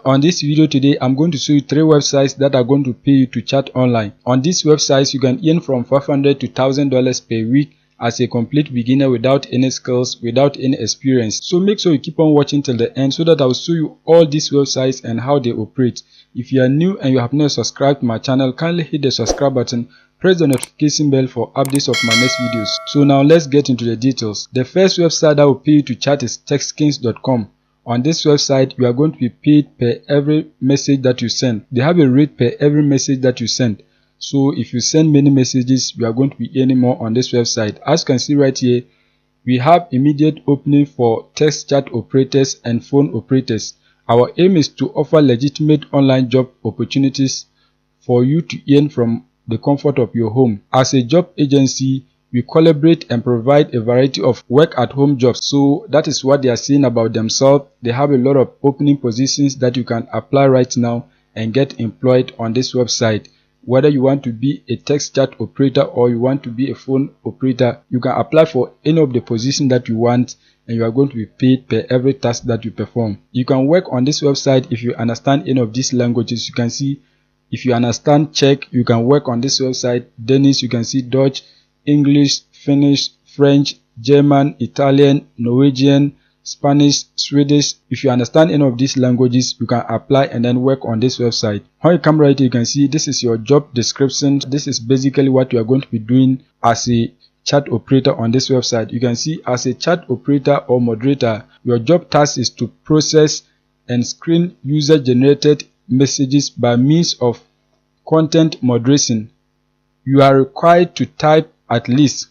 On this video today, I'm going to show you 3 websites that are going to pay you to chat online. On these websites, you can earn from $500 to $1,000 per week as a complete beginner without any skills, without any experience. So make sure you keep on watching till the end so that I'll show you all these websites and how they operate. If you are new and you have not subscribed to my channel, kindly hit the subscribe button, press the notification bell for updates of my next videos. So now let's get into the details. The first website that will pay you to chat is Techskins.com. On this website, you are going to be paid per every message that you send. They have a rate per every message that you send. So if you send many messages, you are going to be earning more on this website. As you can see right here, we have immediate opening for text chat operators and phone operators. Our aim is to offer legitimate online job opportunities for you to earn from the comfort of your home. As a job agency, we collaborate and provide a variety of work-at-home jobs. So that is what they are saying about themselves. They have a lot of opening positions that you can apply right now and get employed on this website. Whether you want to be a text chat operator or you want to be a phone operator, you can apply for any of the positions that you want and you are going to be paid per every task that you perform. You can work on this website if you understand any of these languages. You can see if you understand Czech, you can work on this website. Danish, you can see Dutch, English, Finnish, French, German, Italian, Norwegian, Spanish, Swedish. If you understand any of these languages, you can apply and then work on this website. When you come right here, you can see this is your job description. This is basically what you are going to be doing as a chat operator on this website. You can see as a chat operator or moderator, your job task is to process and screen user-generated messages by means of content moderation. You are required to type at least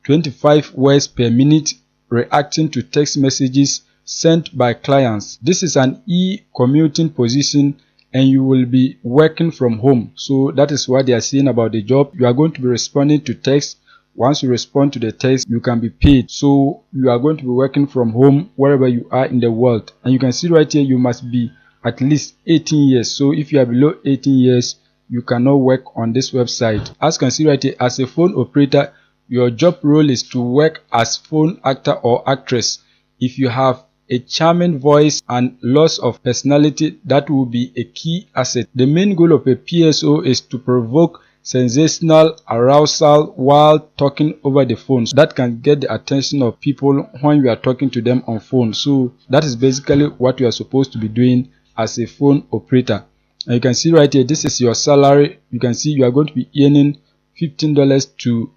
25 words per minute reacting to text messages sent by clients. This is an e-commuting position and you will be working from home. So that is what they are saying about the job. You are going to be responding to text. Once you respond to the text, you can be paid. So you are going to be working from home wherever you are in the world. And you can see right here, you must be at least 18 years. So if you are below 18 years, you cannot work on this website. As you can see right here, as a phone operator, your job role is to work as phone actor or actress. If you have a charming voice and lots of personality, that will be a key asset. The main goal of a PSO is to provoke sensational arousal while talking over the phone. So that can get the attention of people when you are talking to them on phone. So that is basically what you are supposed to be doing as a phone operator. And you can see right here, this is your salary. You can see you are going to be earning $15 to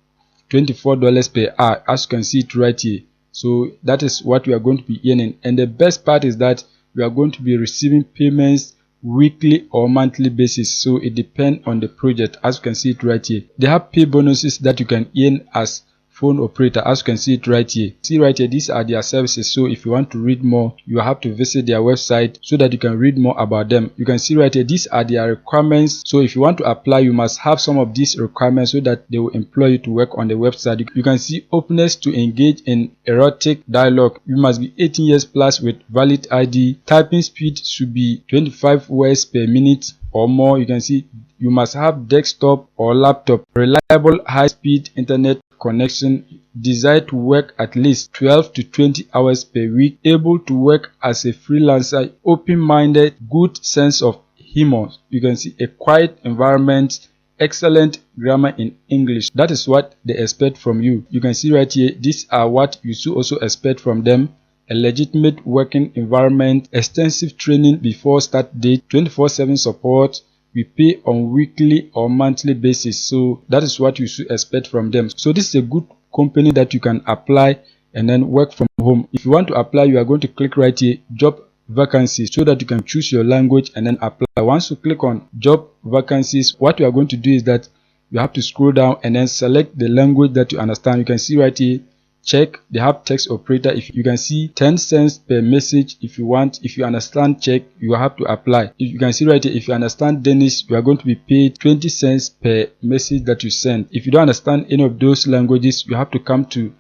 $24 per hour, as you can see it right here. So that is what you are going to be earning. And the best part is that you are going to be receiving payments weekly or monthly basis. So it depends on the project, as you can see it right here. They have pay bonuses that you can earn as phone operator, as you can see it right here. See right here, these are their services. So if you want to read more, you have to visit their website so that you can read more about them. You can see right here, these are their requirements. So if you want to apply, you must have some of these requirements so that they will employ you to work on the website. You can see openness to engage in erotic dialogue. You must be 18 years plus with valid ID. Typing speed should be 25 words per minute or more. You can see you must have desktop or laptop, reliable high-speed internet connection, desire to work at least 12 to 20 hours per week, able to work as a freelancer, open-minded, good sense of humor. You can see a quiet environment, excellent grammar in English. That is what they expect from you. You can see right here, these are what you should also expect from them. A legitimate working environment, extensive training before start date, 24/7 support. We pay on weekly or monthly basis. So that is what you should expect from them. So this is a good company that you can apply and then work from home. If you want to apply, you are going to click right here, job vacancies, so that you can choose your language and then apply. Once you click on job vacancies, what you are going to do is that you have to scroll down and then select the language that you understand. You can see right here, Czech, they have text operator. If you can see 10 cents per message. If you understand Czech, you have to apply. If you can see right here, if you understand Danish, you are going to be paid 20 cents per message that you send. If you don't understand any of those languages, you have to come to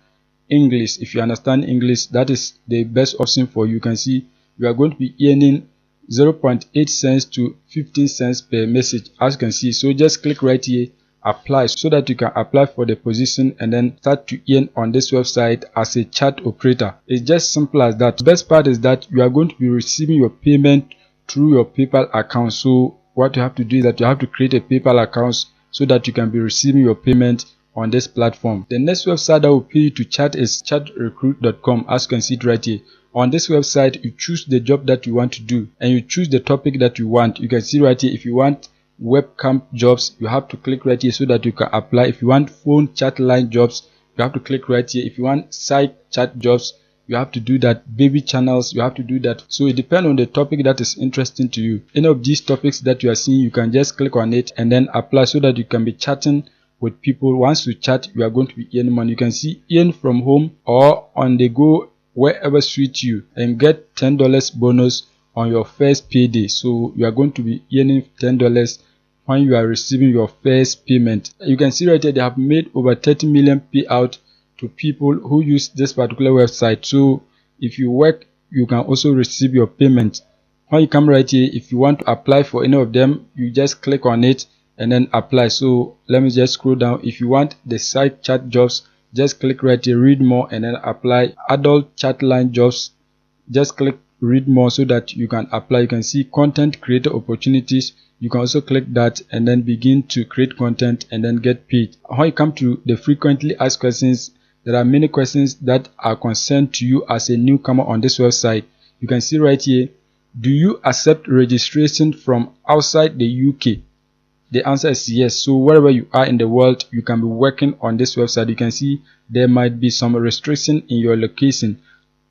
English. If you understand English, that is the best option for you. You can see you are going to be earning 0.8 cents to 15 cents per message, as you can see. So just click right here, apply, so that you can apply for the position and then start to earn on this website as a chat operator. It's just simple as that. The best part is that you are going to be receiving your payment through your PayPal account. So what you have to do is that you have to create a PayPal account so that you can be receiving your payment on this platform. The next website that will pay you to chat is ChatRecruit.com. As you can see it right here. On this website, you choose the job that you want to do and you choose the topic that you want. You can see right here, if you want webcam jobs, you have to click right here so that you can apply. If you want phone chat line jobs, you have to click right here. If you want site chat jobs, you have to do that. Baby channels, you have to do that. So it depends on the topic that is interesting to you. Any of these topics that you are seeing, you can just click on it and then apply so that you can be chatting with people. Once you chat, you are going to be earning money. You can see earn from home or on the go, wherever suits you, and get $10 bonus on your first payday. So you are going to be earning $10 when you are receiving your first payment. You can see right here they have made over 30 million payout to people who use this particular website. So if you work, you can also receive your payment. When you come right here, if you want to apply for any of them, you just click on it and then apply. So let me just scroll down. If you want the site chat jobs, just click right here, read more, and then apply. Adult chat line jobs, just click read more so that you can apply. You can see content creator opportunities. You can also click that and then begin to create content and then get paid. When you come to the frequently asked questions, there are many questions that are concerned to you as a newcomer on this website. You can see right here, do you accept registration from outside the UK? The answer is yes. So wherever you are in the world, you can be working on this website. You can see there might be some restriction in your location,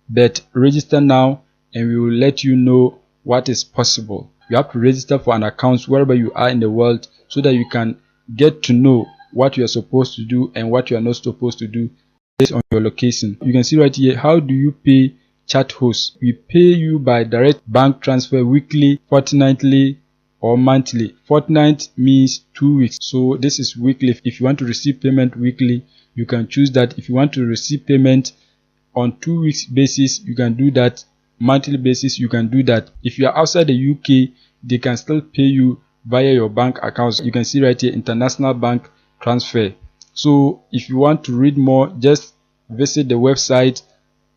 but register now and we will let you know what is possible. You have to register for an account wherever you are in the world so that you can get to know what you are supposed to do and what you are not supposed to do based on your location. You can see right here, how do you pay chat hosts? We pay you by direct bank transfer, weekly, fortnightly, or monthly. Fortnight means 2 weeks, so this is weekly. If you want to receive payment weekly, you can choose that. If you want to receive payment on 2 weeks basis, you can do that. Monthly basis, you can do that. If you are outside the UK, they can still pay you via your bank accounts. You can see right here, international bank transfer. So if you want to read more, just visit the website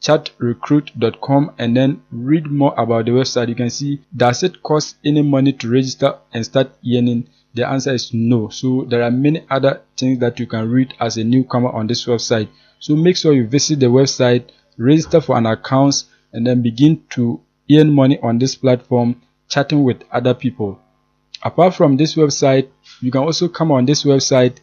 ChatRecruit.com and then read more about the website. You can see, does it cost any money to register and start earning? The answer is no. So there are many other things that you can read as a newcomer on this website. So make sure you visit the website, register for an account, and then begin to earn money on this platform, chatting with other people. Apart from this website, you can also come on this website,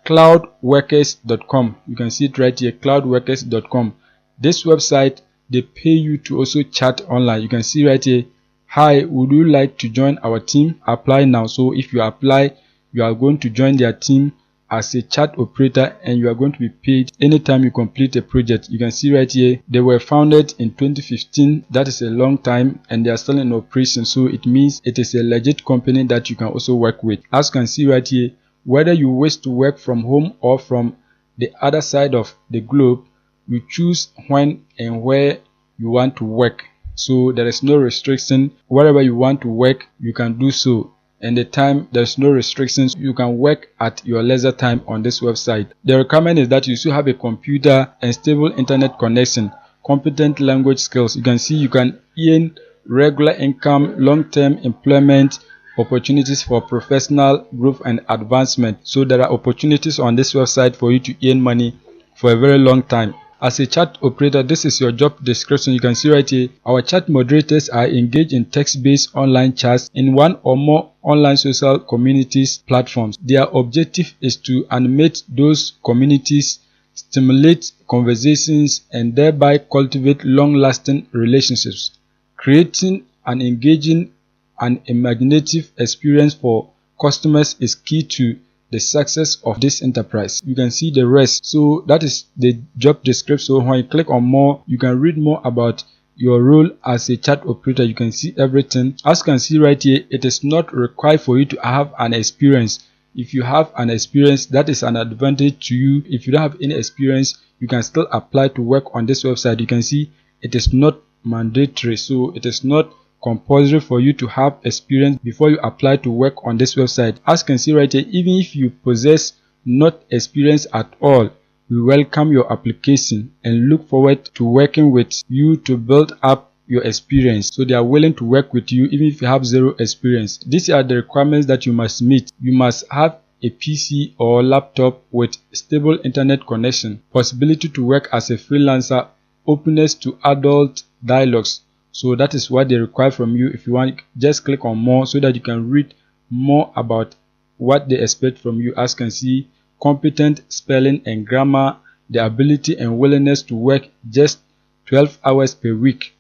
Cloudworkers.com. You can see it right here, Cloudworkers.com. This website, they pay you to also chat online. You can see right here, hi, would you like to join our team? Apply now. So if you apply, you are going to join their team as a chat operator and you are going to be paid anytime you complete a project. You can see right here, they were founded in 2015. That is a long time and they are still in operation. So it means it is a legit company that you can also work with. As you can see right here, whether you wish to work from home or from the other side of the globe, you choose when and where you want to work. So there is no restriction. Wherever you want to work, you can do so. And the time, there's no restrictions. You can work at your leisure time on this website. The requirement is that you should have a computer and stable internet connection, competent language skills. You can see you can earn regular income, long-term employment, opportunities for professional growth and advancement. So there are opportunities on this website for you to earn money for a very long time. As a chat operator, this is your job description. You can see right here, our chat moderators are engaged in text-based online chats in one or more online social communities platforms. Their objective is to animate those communities, stimulate conversations, and thereby cultivate long-lasting relationships. Creating an engaging and imaginative experience for customers is key to the success of this enterprise. You can see the rest. So that is the job description. So when you click on more, you can read more about your role as a chat operator. You can see everything. As you can see right here, it is not required for you to have an experience. If you have an experience, that is an advantage to you. If you don't have any experience, you can still apply to work on this website. You can see it is not mandatory. So it is not compulsory for you to have experience before you apply to work on this website. As you can see right here, even if you possess not experience at all, we welcome your application and look forward to working with you to build up your experience. So they are willing to work with you even if you have zero experience. These are the requirements that you must meet. You must have a PC or laptop with stable internet connection, possibility to work as a freelancer, openness to adult dialogues. So that is what they require from you. If you want, just click on more so that you can read more about what they expect from you. As you can see, competent spelling and grammar, the ability and willingness to work just 12 hours per week,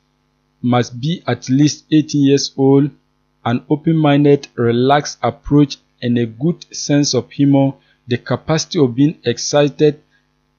must be at least 18 years old, an open-minded, relaxed approach and a good sense of humor, the capacity of being excited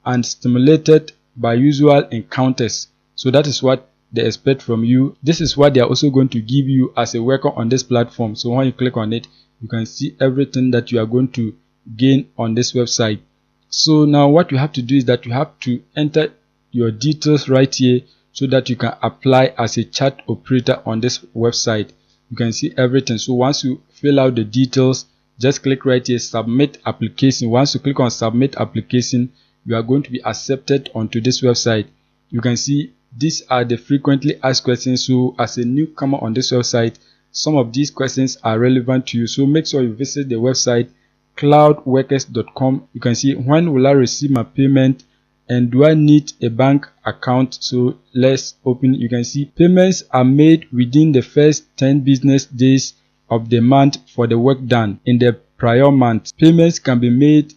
and stimulated by usual encounters. So that is what they expect from you. This is what they are also going to give you as a worker on this platform. So when you click on it, you can see everything that you are going to gain on this website. So now what you have to do is that you have to enter your details right here so that you can apply as a chat operator on this website. You can see everything. So once you fill out the details, just click right here, submit application. Once you click on submit application, you are going to be accepted onto this website. You can see these are the frequently asked questions. So as a newcomer on this website, some of these questions are relevant to you. So make sure you visit the website cloudworkers.com. You can see, when will I receive my payment and do I need a bank account? So let's open. You can see payments are made within the first 10 business days of the month for the work done in the prior month. Payments can be made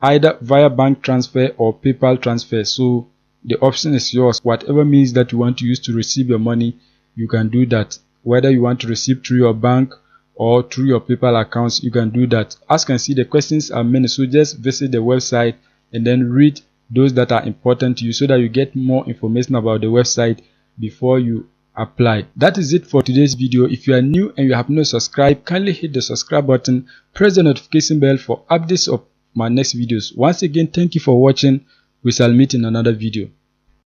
either via bank transfer or PayPal transfer. So the option is yours. Whatever means that you want to use to receive your money, you can do that. Whether you want to receive through your bank or through your PayPal accounts, you can do that. As you can see, the questions are many. So just visit the website and then read those that are important to you so that you get more information about the website before you apply. That is it for today's video. If you are new and you have not subscribed, kindly hit the subscribe button, press the notification bell for updates of my next videos. Once again, thank you for watching. We shall meet in another video.